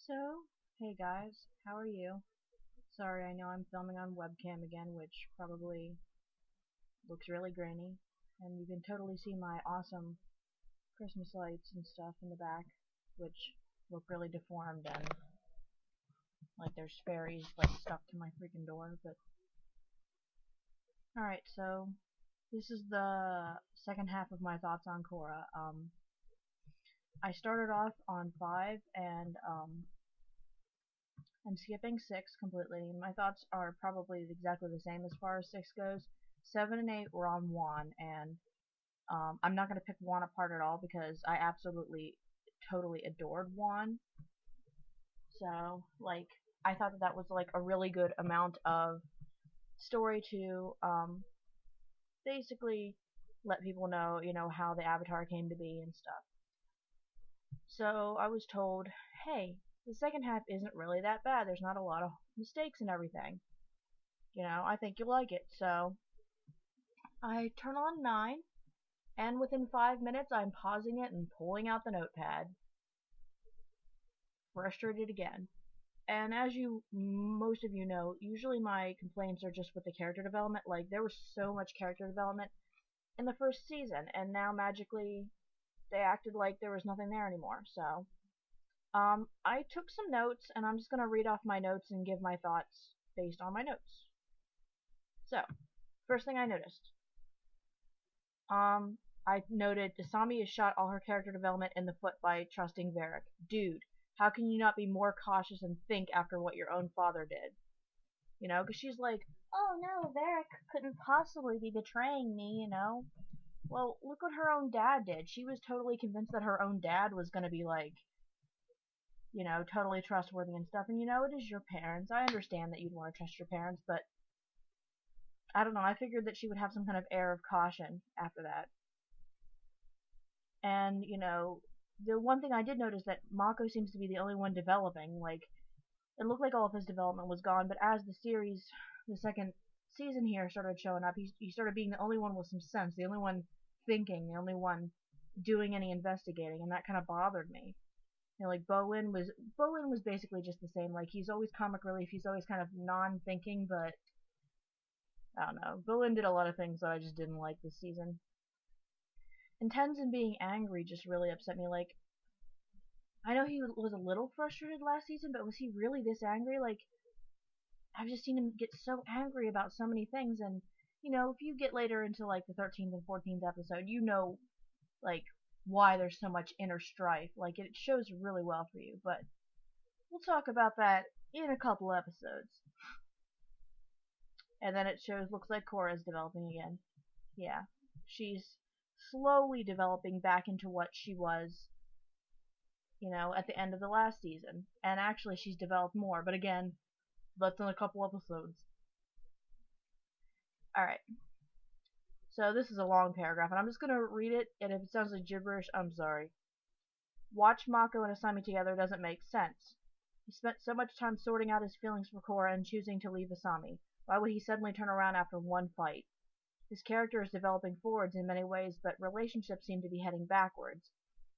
So, hey guys, how are you? Sorry, I know I'm filming on webcam again, which probably looks really grainy, and you can totally see my awesome Christmas lights and stuff in the back, which look really deformed and like there's fairies like stuck to my freaking door, but alright, so this is the second half of my thoughts on Korra. I started off on 5 and I'm skipping 6 completely. My thoughts are probably exactly the same as far as 6 goes. 7 and 8 were on 1, and I'm not going to pick 1 apart at all because I absolutely, totally adored 1. So, like, I thought that was, like, a really good amount of story to, basically let people know, how the Avatar came to be and stuff. So, I was told, hey, the second half isn't really that bad. There's not a lot of mistakes and everything. I think you'll like it. So I turn on 9, and within 5 minutes I'm pausing it and pulling out the notepad. Frustrated again. And as most of you know, usually my complaints are just with the character development. Like, there was so much character development in the first season, and now magically they acted like there was nothing there anymore. So I took some notes, and I'm just going to read off my notes and give my thoughts based on my notes. So, first thing I noticed. I noted Dasami has shot all her character development in the foot by trusting Varric. Dude, how can you not be more cautious and think after what your own father did? Because she's like, oh no, Varric couldn't possibly be betraying me, Well, look what her own dad did. She was totally convinced that her own dad was going to be like, totally trustworthy and stuff. And it is your parents. I understand that you'd want to trust your parents, but I don't know. I figured that she would have some kind of air of caution after that. And, the one thing I did notice that Mako seems to be the only one developing. Like, it looked like all of his development was gone, but as the second season here started showing up, he started being the only one with some sense, the only one thinking, the only one doing any investigating, and that kind of bothered me. Like Bowen was basically just the same. Like, he's always comic relief, he's always kind of non-thinking, but I don't know. Bowen did a lot of things that I just didn't like this season. And Tenzin being angry just really upset me. Like, I know he was a little frustrated last season, but was he really this angry? Like, I've just seen him get so angry about so many things, and, if you get later into, like, the 13th and 14th episode, like, why there's so much inner strife. Like, it shows really well for you, but we'll talk about that in a couple episodes. And then it looks like Korra's developing again. Yeah, she's slowly developing back into what she was, at the end of the last season. And actually, she's developed more, but again, that's in a couple episodes. Alright. So this is a long paragraph, and I'm just gonna read it, and if it sounds like gibberish, I'm sorry. Watch Mako and Asami together doesn't make sense. He spent so much time sorting out his feelings for Korra and choosing to leave Asami. Why would he suddenly turn around after one fight? His character is developing forwards in many ways, but relationships seem to be heading backwards.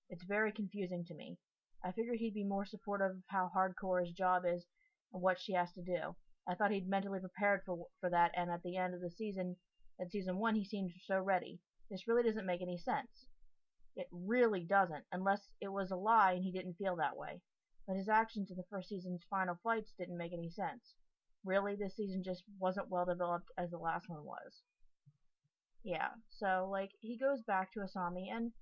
It's very confusing to me. I figured he'd be more supportive of how hard Korra's job is and what she has to do. I thought he'd mentally prepared for that, and at the end of the season, at season 1, he seemed so ready. This really doesn't make any sense. It really doesn't, unless it was a lie and he didn't feel that way. But his actions in the first season's final fights didn't make any sense. Really, this season just wasn't well developed as the last one was. Yeah, so, like, he goes back to Asami, and,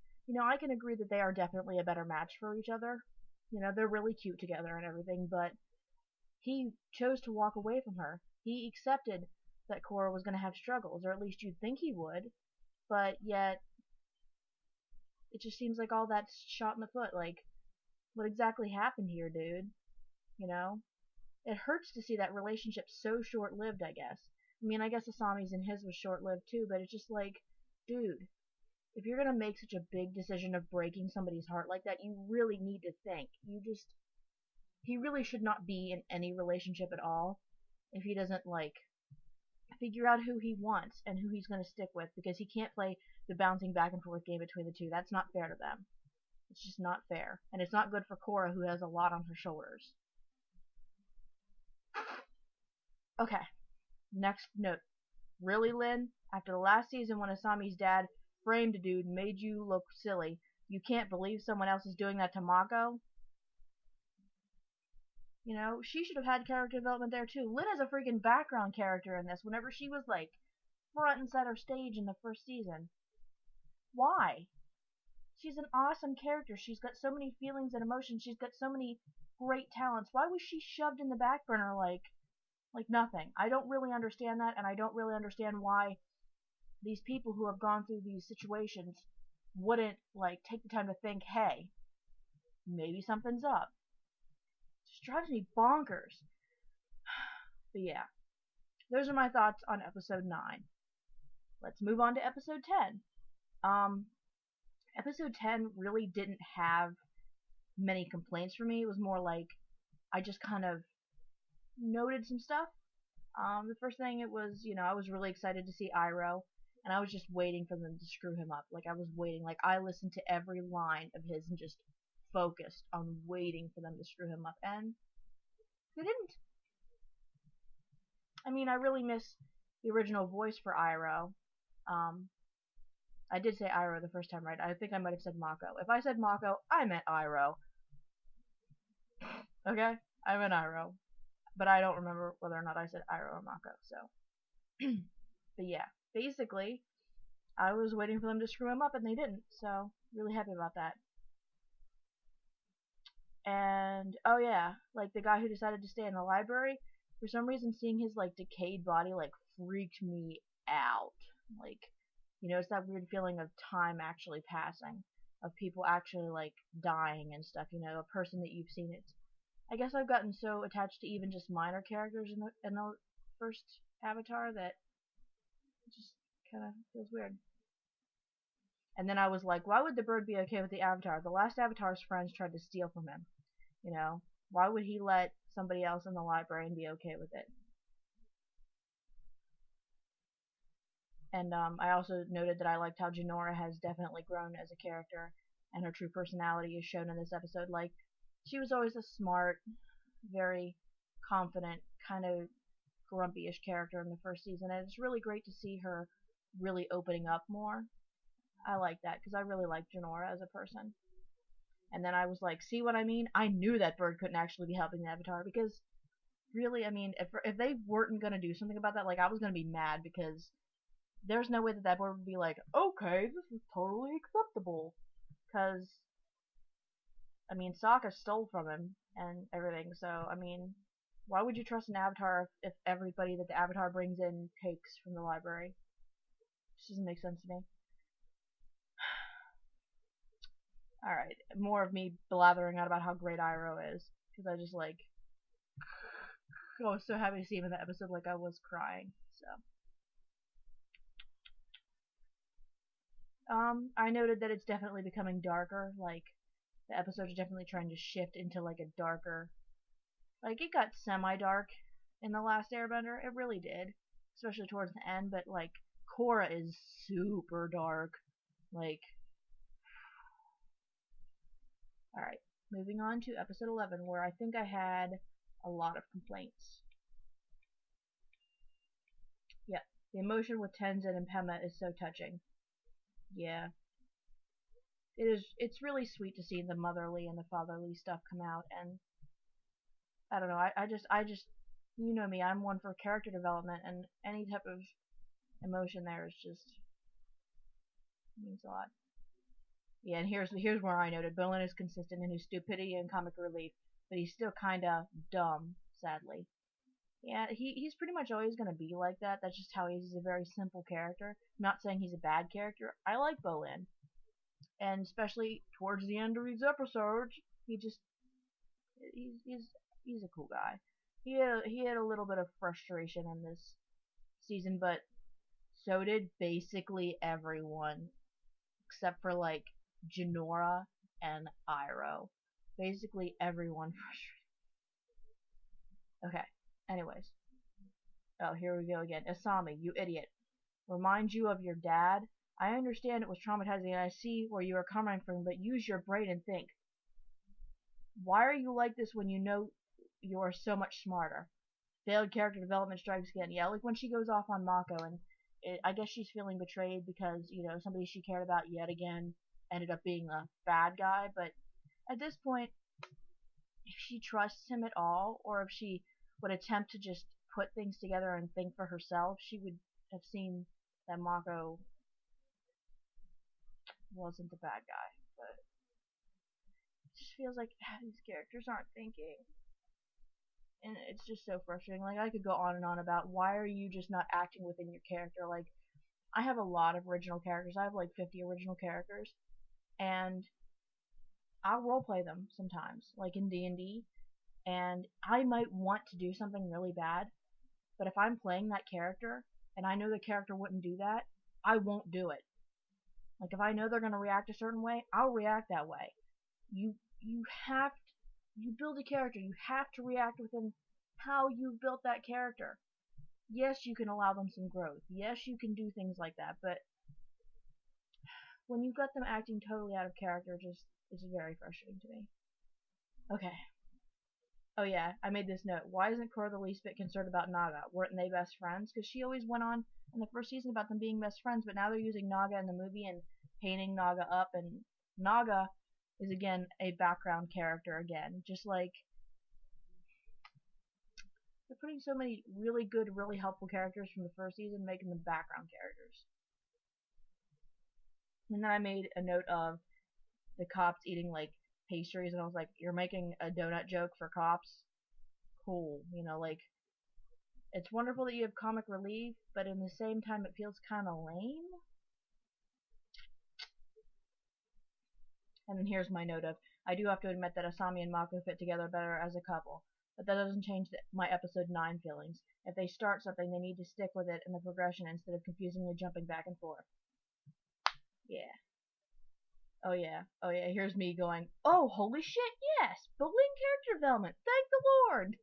I can agree that they are definitely a better match for each other. They're really cute together and everything, but he chose to walk away from her. He accepted that Korra was going to have struggles, or at least you'd think he would, but yet it just seems like all that's shot in the foot. Like, what exactly happened here, dude? It hurts to see that relationship so short-lived, I guess. I mean, I guess Asami's and his was short-lived too, but it's just like, dude, if you're gonna make such a big decision of breaking somebody's heart like that, you really need to think. He really should not be in any relationship at all if he doesn't, like, figure out who he wants and who he's gonna stick with, because he can't play the bouncing back and forth game between the two. That's not fair to them. It's just not fair. And it's not good for Korra, who has a lot on her shoulders. Okay, next note. Really, Lynn? After the last season when Asami's dad framed a dude and made you look silly, you can't believe someone else is doing that to Mako? You know, she should have had character development there too. Lynn has a freaking background character in this whenever she was like front and center stage in the first season. Why? She's an awesome character. She's got so many feelings and emotions. She's got so many great talents. Why was she shoved in the back burner like nothing? I don't really understand that, and I don't really understand why these people who have gone through these situations wouldn't like take the time to think, hey, maybe something's up. It just drives me bonkers. But yeah, those are my thoughts on episode 9. Let's move on to episode 10. Episode 10 really didn't have many complaints for me. It was more like I just kind of noted some stuff. The first thing it was, I was really excited to see Iroh, and I was just waiting for them to screw him up. Like, I was waiting. Like, I listened to every line of his and just focused on waiting for them to screw him up, and they didn't. I mean, I really miss the original voice for Iroh. I did say Iroh the first time, right? I think I might have said Mako. If I said Mako, I meant Iroh. Okay? I meant Iroh. But I don't remember whether or not I said Iroh or Mako, so. But yeah, basically, I was waiting for them to screw him up, and they didn't, so really happy about that. And, oh yeah, like, the guy who decided to stay in the library, for some reason, seeing his, like, decayed body, like, freaked me out. Like, it's that weird feeling of time actually passing, of people actually, like, dying and stuff, a person that you've seen. I guess I've gotten so attached to even just minor characters in the first Avatar that it just kind of feels weird. And then I was like, why would the bird be okay with the Avatar? The last Avatar's friends tried to steal from him. Why would he let somebody else in the library and be okay with it? And I also noted that I liked how Jinora has definitely grown as a character, and her true personality is shown in this episode. Like, she was always a smart, very confident, kind of grumpy-ish character in the first season, and it's really great to see her really opening up more. I like that, because I really like Jinora as a person. And then I was like, see what I mean? I knew that bird couldn't actually be helping the Avatar, because really, I mean, if they weren't going to do something about that, like, I was going to be mad, because there's no way that bird would be like, okay, this is totally acceptable. Because, I mean, Sokka stole from him and everything, so, I mean, why would you trust an Avatar if everybody that the Avatar brings in takes from the library? This doesn't make sense to me. Alright, more of me blathering out about how great Iroh is, because I just, like, I was so happy to see him in the episode, like, I was crying, so. I noted that it's definitely becoming darker, like, the episodes are definitely trying to shift into, like, a darker, like, it got semi-dark in The Last Airbender, it really did, especially towards the end, but, like, Korra is super dark, like, alright, moving on to episode 11, where I think I had a lot of complaints. Yeah, the emotion with Tenzin and Pema is so touching. Yeah. It's really sweet to see the motherly and the fatherly stuff come out, and I don't know, I just, you know me, I'm one for character development, and any type of emotion there is just, means a lot. Yeah, and here's where I noted, Bolin is consistent in his stupidity and comic relief, but he's still kinda dumb, sadly. Yeah, he's pretty much always gonna be like that, that's just how he is. He's a very simple character. I'm not saying he's a bad character, I like Bolin. And especially towards the end of these episodes, he's a cool guy. He had a little bit of frustration in this season, but so did basically everyone, except for like Jinora and Iroh. Basically everyone frustrated. Okay. Anyways. Oh, here we go again. Asami, you idiot. Remind you of your dad? I understand it was traumatizing and I see where you are coming from, but use your brain and think. Why are you like this when you know you are so much smarter? Failed character development strikes again. Yeah, like when she goes off on Mako and I guess she's feeling betrayed because, somebody she cared about yet again ended up being a bad guy, but at this point, if she trusts him at all, or if she would attempt to just put things together and think for herself, she would have seen that Mako wasn't the bad guy. But it just feels like these characters aren't thinking. And it's just so frustrating. Like, I could go on and on about why are you just not acting within your character. Like, I have a lot of original characters. I have like 50 original characters. And I'll roleplay them sometimes, like in D&D. And I might want to do something really bad, but if I'm playing that character and I know the character wouldn't do that, I won't do it. Like, if I know they're going to react a certain way, I'll react that way. You build a character, you have to react within how you've built that character. Yes, you can allow them some growth. Yes, you can do things like that, but when you've got them acting totally out of character, it's very frustrating to me. Okay. Oh yeah, I made this note. Why isn't Korra the least bit concerned about Naga? Weren't they best friends? Because she always went on in the first season about them being best friends, but now they're using Naga in the movie and painting Naga up, and Naga is again a background character again. Just like they're putting so many really good, really helpful characters from the first season, making them background characters. And then I made a note of the cops eating like pastries, and I was like, you're making a donut joke for cops? Cool. Like, it's wonderful that you have comic relief, but in the same time it feels kinda lame. And then here's my note of, I do have to admit that Asami and Mako fit together better as a couple, but that doesn't change my episode 9 feelings. If they start something, they need to stick with it in the progression instead of confusingly jumping back and forth. Yeah. Oh yeah, here's me going, oh holy shit, yes! Bullying character development, thank the Lord!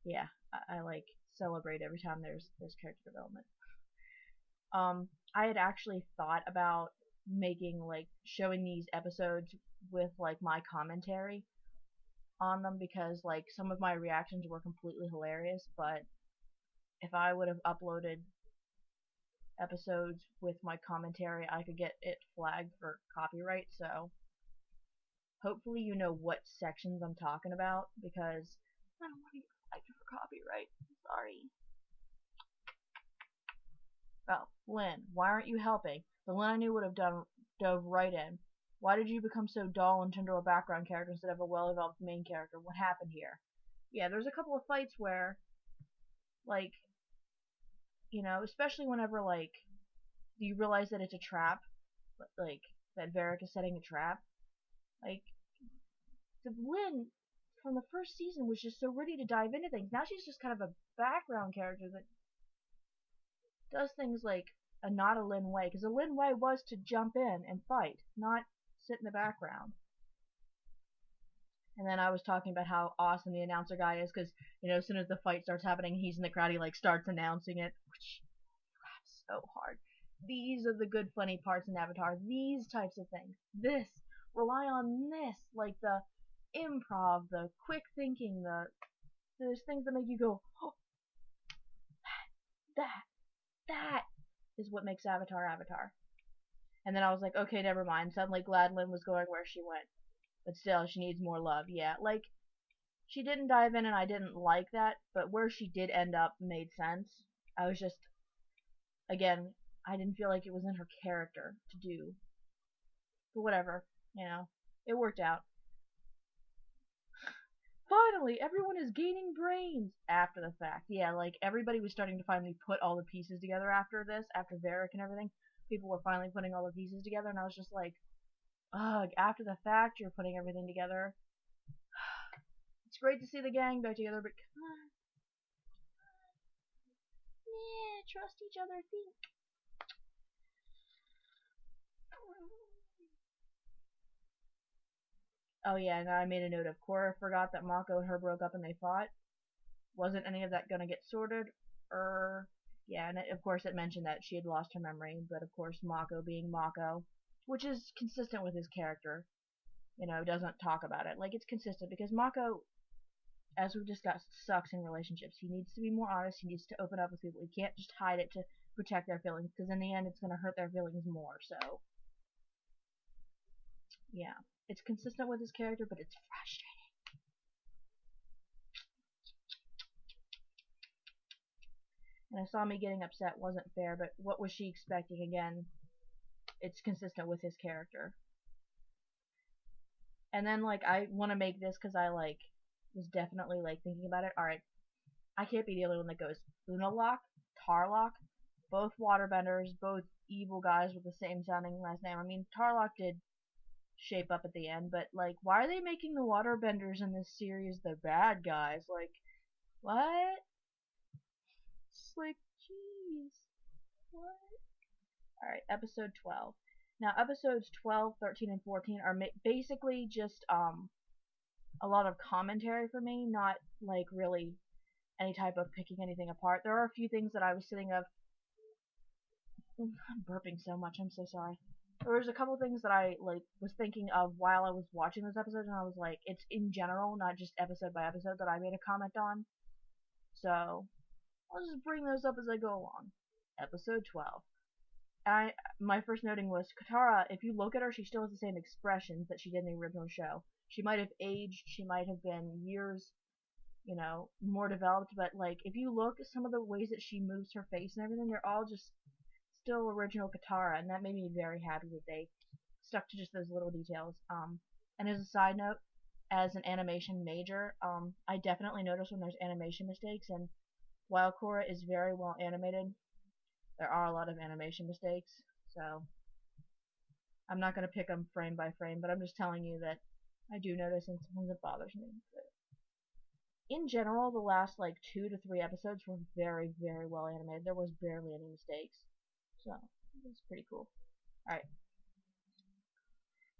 Yeah, I like celebrate every time there's character development. I had actually thought about making, like, showing these episodes with, like, my commentary on them because, like, some of my reactions were completely hilarious, but if I would have uploaded episodes with my commentary, I could get it flagged for copyright, so hopefully you know what sections I'm talking about, because I don't want to get flagged for copyright. Sorry. Oh, Lynn, why aren't you helping? The Lynn I knew would have dove right in. Why did you become so dull and turn to a background character instead of a well-developed main character? What happened here? Yeah, there's a couple of fights where, like, especially whenever, like, you realize that it's a trap, like, that Varric is setting a trap. Like, the Lynn from the first season was just so ready to dive into things. Now she's just kind of a background character that does things like not a Lin way, because a Lin way was to jump in and fight, not sit in the background. And then I was talking about how awesome the announcer guy is, because as soon as the fight starts happening, he's in the crowd, he like starts announcing it, which laughs so hard. These are the good funny parts in Avatar. These types of things. This, rely on this, like the improv, the quick thinking, there's things that make you go, oh, that is what makes Avatar Avatar. And then I was like, okay, never mind. Suddenly Gladlin was going where she went. But still, she needs more love. Yeah, like, she didn't dive in and I didn't like that, but where she did end up made sense. I was just, again, I didn't feel like it was in her character to do. But whatever, it worked out. Finally, everyone is gaining brains after the fact. Yeah, like, everybody was starting to finally put all the pieces together after this, after Varric and everything. People were finally putting all the pieces together, and I was just like, ugh, after the fact, you're putting everything together. It's great to see the gang back together, but come on. Yeah, trust each other, think. Oh yeah, and I made a note of Korra forgot that Mako and her broke up and they fought. Wasn't any of that gonna get sorted? Yeah, and of course it mentioned that she had lost her memory, but of course Mako being Mako, which is consistent with his character, doesn't talk about it. Like, it's consistent because Mako, as we've discussed, sucks in relationships. He needs to be more honest. He needs to open up with people. He can't just hide it to protect their feelings, because in the end it's going to hurt their feelings more. So, yeah. It's consistent with his character, but it's frustrating. And Asami getting upset wasn't fair, but what was she expecting? Again, it's consistent with his character. And then, like, I want to make this because I, like, was definitely, like, thinking about it. Alright, I can't be the only one that goes Unalak, Tarlok, both waterbenders, both evil guys with the same sounding last name. I mean, Tarlok did shape up at the end, but, like, why are they making the waterbenders in this series the bad guys? Like, what? It's like, jeez. What? Alright, episode 12. Now, episodes 12, 13, and 14 are basically just, a lot of commentary for me, not, like, really any type of picking anything apart. There are a few things that I was sitting of... I'm burping so much, I'm so sorry. There was a couple things that I, like, was thinking of while I was watching those episodes, and I was like, it's in general, not just episode by episode, that I made a comment on. So, I'll just bring those up as I go along. Episode 12. My first noting was, Katara, if you look at her, she still has the same expressions that she did in the original show. She might have aged, she might have been years, more developed, but, like, if you look at some of the ways that she moves her face and everything, they're all just still original Katara, and that made me very happy that they stuck to just those little details. And as a side note, as an animation major, I definitely notice when there's animation mistakes, and while Korra is very well animated, there are a lot of animation mistakes, so I'm not going to pick them frame by frame, but I'm just telling you that I do notice, and sometimes it bothers me. But in general, the last, like, 2 to 3 episodes were very, very well animated. There was barely any mistakes, so it's pretty cool. Alright.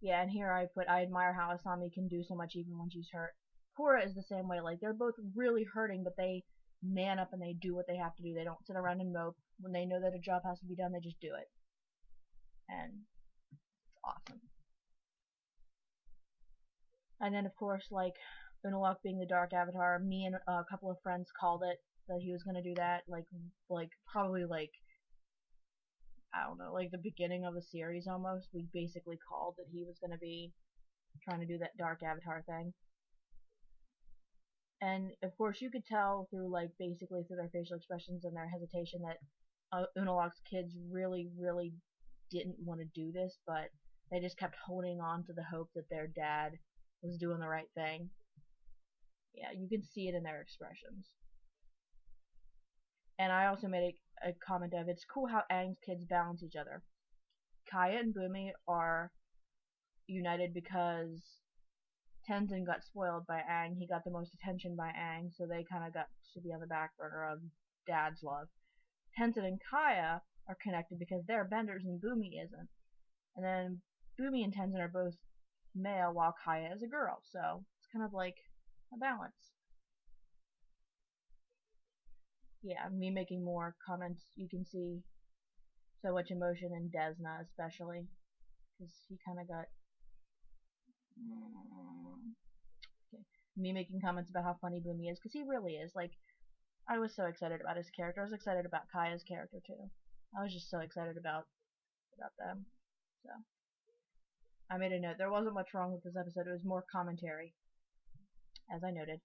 Yeah, and here I admire how Asami can do so much even when she's hurt. Korra is the same way. Like, they're both really hurting, but they man up and they do what they have to do. They don't sit around and mope. When they know that a job has to be done, they just do it. And it's awesome. And then, of course, like, Unalaq being the Dark Avatar, me and a couple of friends called it, that he was going to do that, like, probably, like, I don't know, like the beginning of the series almost. We basically called that he was going to be trying to do that Dark Avatar thing. And, of course, you could tell through, like, basically through their facial expressions and their hesitation that Unalaq's kids really, really didn't want to do this, but they just kept holding on to the hope that their dad was doing the right thing. Yeah, you can see it in their expressions. And I also made a comment of, it's cool how Aang's kids balance each other. Kaya and Bumi are united because Tenzin got spoiled by Aang. He got the most attention by Aang, so they kind of got to be on the back burner of Dad's love. Tenzin and Kaya are connected because they're benders and Bumi isn't. And then Bumi and Tenzin are both male while Kaya is a girl, so it's kind of like a balance. Yeah, me making more comments, you can see so much emotion in Desna especially, because he kind of got... Okay. Me making comments about how funny Bumi is, because he really is. Like, I was so excited about his character. I was excited about Kaya's character too. I was just so excited about them. So I made a note. There wasn't much wrong with this episode. It was more commentary, as I noted.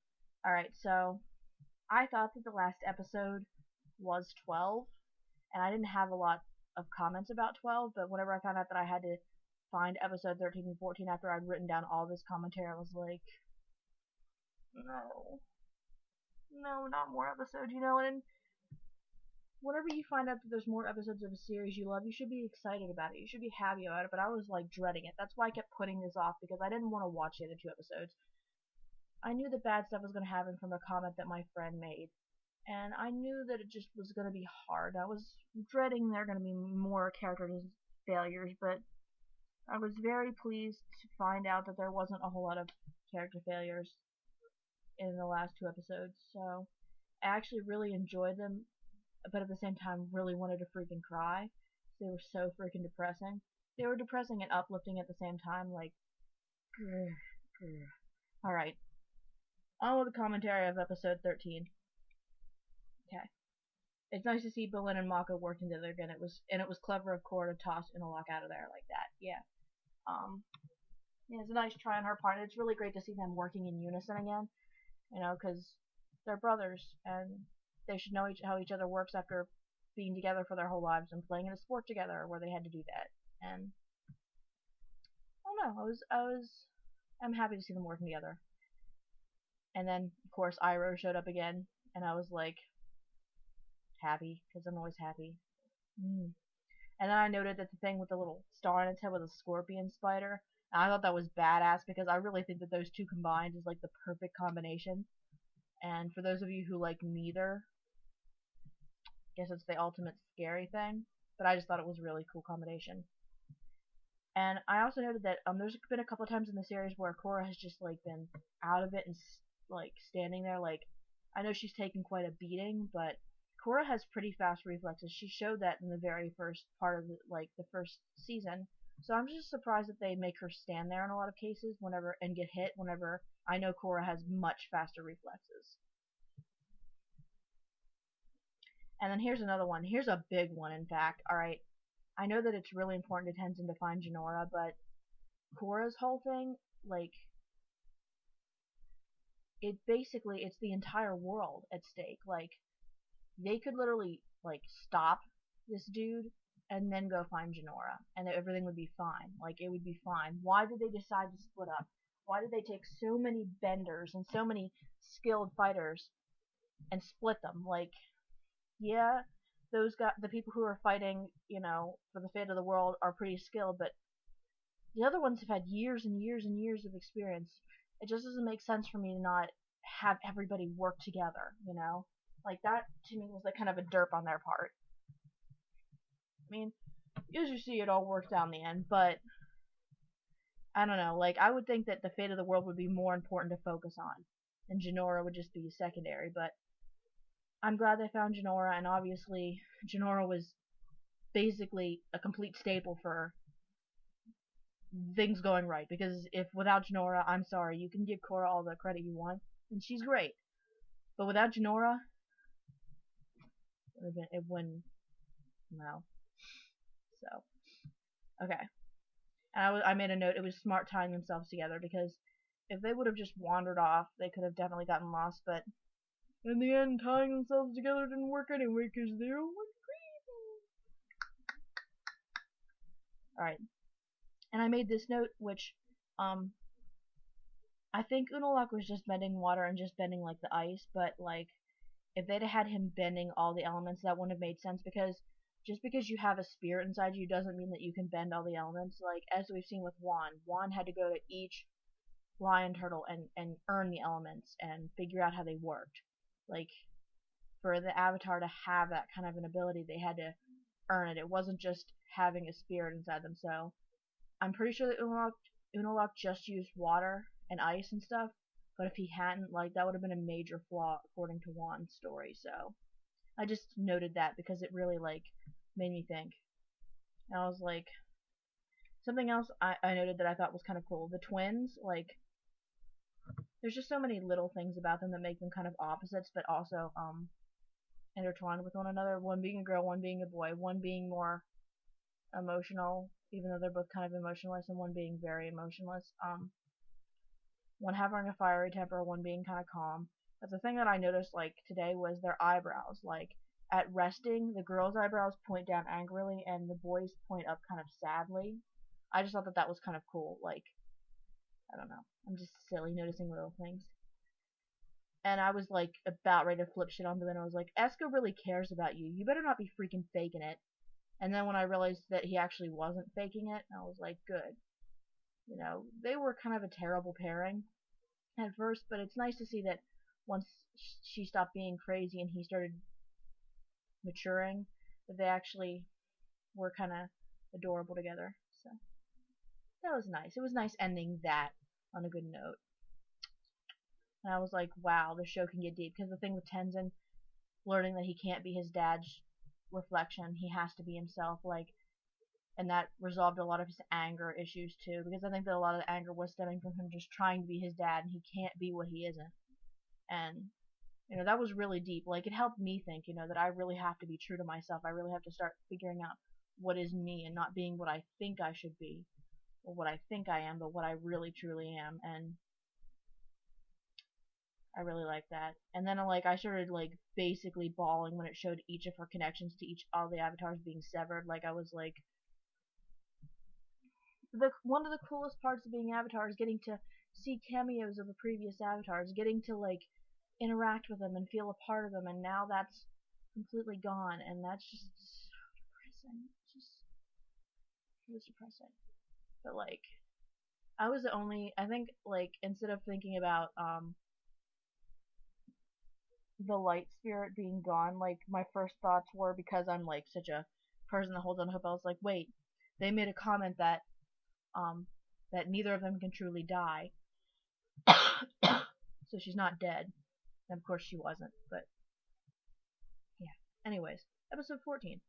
Alright, so I thought that the last episode was 12, and I didn't have a lot of comments about 12, but whenever I found out that I had to find episode 13 and 14 after I'd written down all this commentary, I was like, no, not more episodes, and whenever you find out that there's more episodes of a series you love, you should be excited about it. You should be happy about it, but I was, like, dreading it. That's why I kept putting this off, because I didn't want to watch the other 2 episodes. I knew that bad stuff was going to happen from a comment that my friend made, and I knew that it just was going to be hard. I was dreading there going to be more character failures, but I was very pleased to find out that there wasn't a whole lot of character failures in the last 2 episodes, so I actually really enjoyed them. but at the same time really wanted to freaking cry. They were so freaking depressing. They were depressing and uplifting at the same time, like, grr, grr. Alright, on with the commentary of episode 13. Okay. It's nice to see Bolin and Mako working together again. It was clever of Korra to toss Unalaq out of there like that. Yeah. Yeah, it's a nice try on her part. It's really great to see them working in unison again. You know, because they're brothers and they should know how each other works after being together for their whole lives and playing in a sport together where they had to do that. And I don't know. I'm happy to see them working together. And then, of course, Iroh showed up again, and I was like, happy, because I'm always happy. And then I noted that the thing with the little star on its head was a scorpion spider. And I thought that was badass because I really think that those two combined is like the perfect combination. And for those of you who like neither, I guess it's the ultimate scary thing. But I just thought it was a really cool combination. And I also noted that there's been a couple times in the series where Korra has just like been out of it and like standing there. Like, I know she's taken quite a beating, but Korra has pretty fast reflexes. She showed that in the very first part of the first season. So I'm just surprised that they make her stand there in a lot of cases and get hit whenever I know Korra has much faster reflexes. And then here's another one. Here's a big one, in fact. Alright, I know that it's really important to Tenzin to find Jinora, but Korra's whole thing, like, it's the entire world at stake. Like, they could literally, like, stop this dude and then go find Jinora, and everything would be fine. Like, it would be fine. Why did they decide to split up? Why did they take so many benders and so many skilled fighters and split them? Like, yeah, the people who are fighting, you know, for the fate of the world are pretty skilled, but the other ones have had years and years and years of experience. It just doesn't make sense for me to not have everybody work together, you know? Like, that to me was like kind of a derp on their part. I mean, as you see, it all worked out in the end, but I don't know, like, I would think that the fate of the world would be more important to focus on, and Jinora would just be secondary, but I'm glad they found Jinora, and obviously Jinora was basically a complete staple for things going right, because if without Jinora, I'm sorry, you can give Korra all the credit you want, and she's great, but without Jinora, it wouldn't, no. So, okay. And I made a note, it was smart tying themselves together, because if they would have just wandered off, they could have definitely gotten lost, but in the end, tying themselves together didn't work anyway, because they all went crazy. Alright. And I made this note, which, I think Unalaq was just bending water and just bending, like, the ice, but, like, if they'd had him bending all the elements, that wouldn't have made sense, because just because you have a spirit inside you doesn't mean that you can bend all the elements. Like, as we've seen with Juan had to go to each lion turtle and earn the elements and figure out how they worked. Like, for the Avatar to have that kind of an ability, they had to earn it. It wasn't just having a spirit inside them, so I'm pretty sure that Unalaq just used water and ice and stuff, but if he hadn't, like, that would have been a major flaw according to Juan's story, so I just noted that because it really, like, made me think. And I was like, something else I noted that I thought was kind of cool. The twins, like, there's just so many little things about them that make them kind of opposites, but also, intertwined with one another. One being a girl, one being a boy, one being more emotional, even though they're both kind of emotionless, and one being very emotionless. One having a fiery temper, one being kind of calm. But the thing that I noticed, like, today was their eyebrows. Like, at resting, the girls' eyebrows point down angrily, and the boys point up kind of sadly. I just thought that that was kind of cool. Like, I don't know. I'm just silly noticing little things. And I was, like, about ready to flip shit on, but then I was like, Esko really cares about you. You better not be freaking faking it. And then when I realized that he actually wasn't faking it, I was like, good. You know, they were kind of a terrible pairing at first, but it's nice to see that once she stopped being crazy and he started maturing, that they actually were kind of adorable together. So that was nice. It was nice ending that on a good note. And I was like, wow, the show can get deep. Because the thing with Tenzin, learning that he can't be his dad's reflection. He has to be himself. Like, and that resolved a lot of his anger issues too, because I think that a lot of the anger was stemming from him just trying to be his dad, and he can't be what he isn't. And that was really deep. Like, it helped me think, that I really have to be true to myself. I really have to start figuring out what is me and not being what I think I should be or what I think I am, but what I really truly am. And I really like that. And then I started basically bawling when it showed each of her connections to all the avatars being severed. Like, I was like, one of the coolest parts of being Avatar is getting to see cameos of the previous avatars, getting to interact with them and feel a part of them, and now that's completely gone, and that's just so depressing. It was depressing. But I was the only, I think, instead of thinking about the light spirit being gone, my first thoughts were, because I'm such a person that holds on to hope, I was like, wait, they made a comment that that neither of them can truly die. So she's not dead. And of course she wasn't, but yeah. Anyways, episode 14.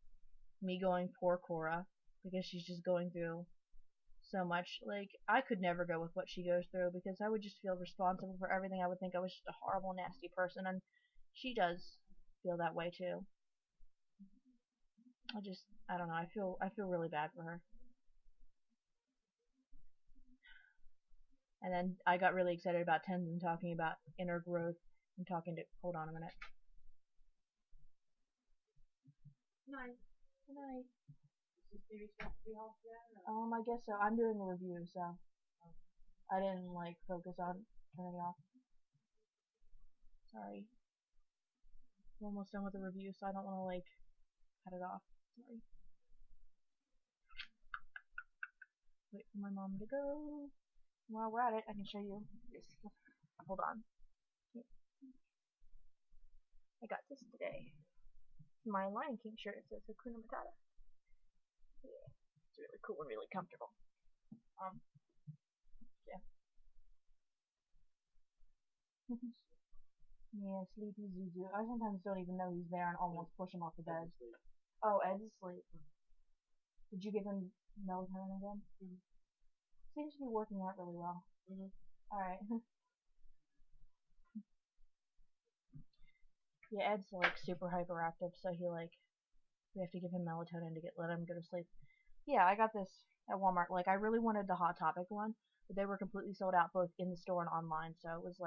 Me going poor Korra, because she's just going through so much. I could never go with what she goes through, because I would just feel responsible for everything. I would think I was just a horrible, nasty person, and she does feel that way too. I don't know, I feel really bad for her. And then I got really excited about Tenzin talking about inner growth and hold on a minute. Night. Good night. Is this TV supposed to be off yet? I guess so. I'm doing a review, so I didn't focus on turning it off. Sorry. I'm almost done with the review, so I don't want to cut it off. Sorry. Wait for my mom to go. While we're at it, I can show you this. Hold on. I got this today. My Lion King shirt. It says Hakuna Matata. Yeah, it's really cool and really comfortable. Yeah. Yeah, sleepy Zuzu. I sometimes don't even know he's there and almost push him off the bed. Oh, Ed's asleep. Did you give him melatonin again? Seems to be working out really well. Alright. Yeah, Ed's super hyperactive, so we have to give him melatonin to let him go to sleep. Yeah, I got this at Walmart. I really wanted the Hot Topic one, but they were completely sold out both in the store and online, so it was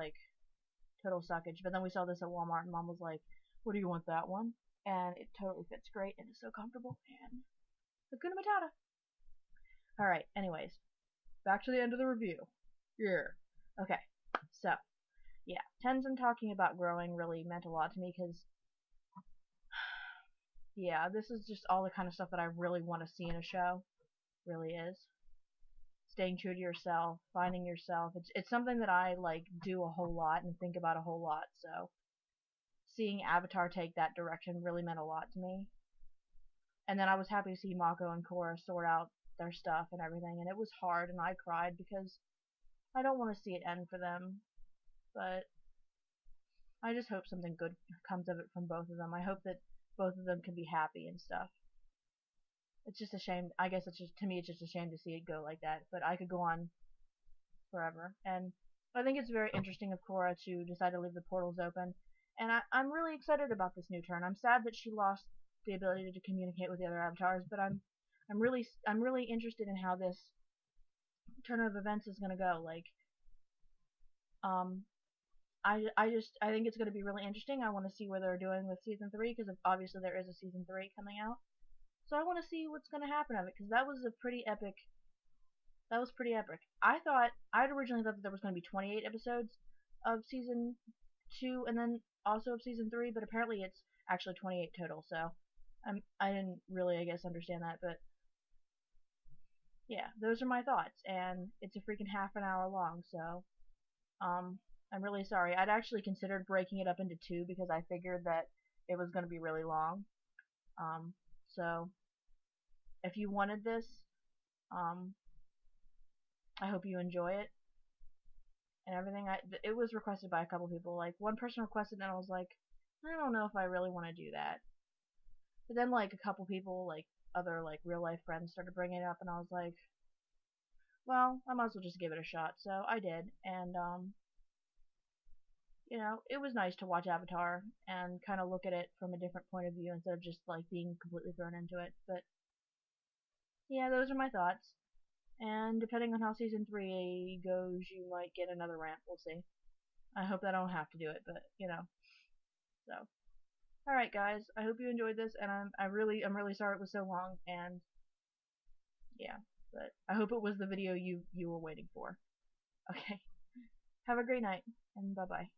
total suckage. But then we saw this at Walmart, and Mom was like, "What do you want, that one?" And it totally fits great, and it's so comfortable, and Hakuna Matata. Alright, anyways, back to the end of the review. Yeah. Okay, so, yeah, Tenzin talking about growing really meant a lot to me, because yeah, this is just all the kind of stuff that I really want to see in a show. Really is. Staying true to yourself, finding yourself. It's something that I do a whole lot and think about a whole lot, so seeing Avatar take that direction really meant a lot to me. And then I was happy to see Mako and Korra sort out their stuff and everything, and it was hard, and I cried because I don't want to see it end for them, but I just hope something good comes of it from both of them. I hope that both of them can be happy and stuff. It's just a shame. I guess to me, it's just a shame to see it go like that. But I could go on forever. And I think it's very interesting of Korra to decide to leave the portals open. And I'm really excited about this new turn. I'm sad that she lost the ability to communicate with the other avatars, but I'm really interested in how this turn of events is gonna go. I think it's gonna be really interesting. I want to see what they're doing with season 3, because obviously there is a season 3 coming out. So I want to see what's going to happen of it, because that was pretty epic. I'd originally thought that there was going to be 28 episodes of season 2 and then also of season 3, but apparently it's actually 28 total, so I didn't really, I guess, understand that, but yeah, those are my thoughts, and it's a freaking half an hour long, so I'm really sorry. I'd actually considered breaking it up into 2 because I figured that it was going to be really long. So if you wanted this, I hope you enjoy it and everything. It was requested by a couple people. One person requested, and I was like, I don't know if I really want to do that. But then like a couple people, like other like real life friends, started bringing it up, and I was like, well, I might as well just give it a shot. So I did, and it was nice to watch Avatar and kind of look at it from a different point of view instead of just like being completely thrown into it. But yeah, those are my thoughts. And depending on how season 3 goes, you might get another rant. We'll see. I hope that I don't have to do it, but so. All right, guys. I hope you enjoyed this, and I'm really sorry it was so long, and yeah, but I hope it was the video you were waiting for. Okay. Have a great night, and bye bye.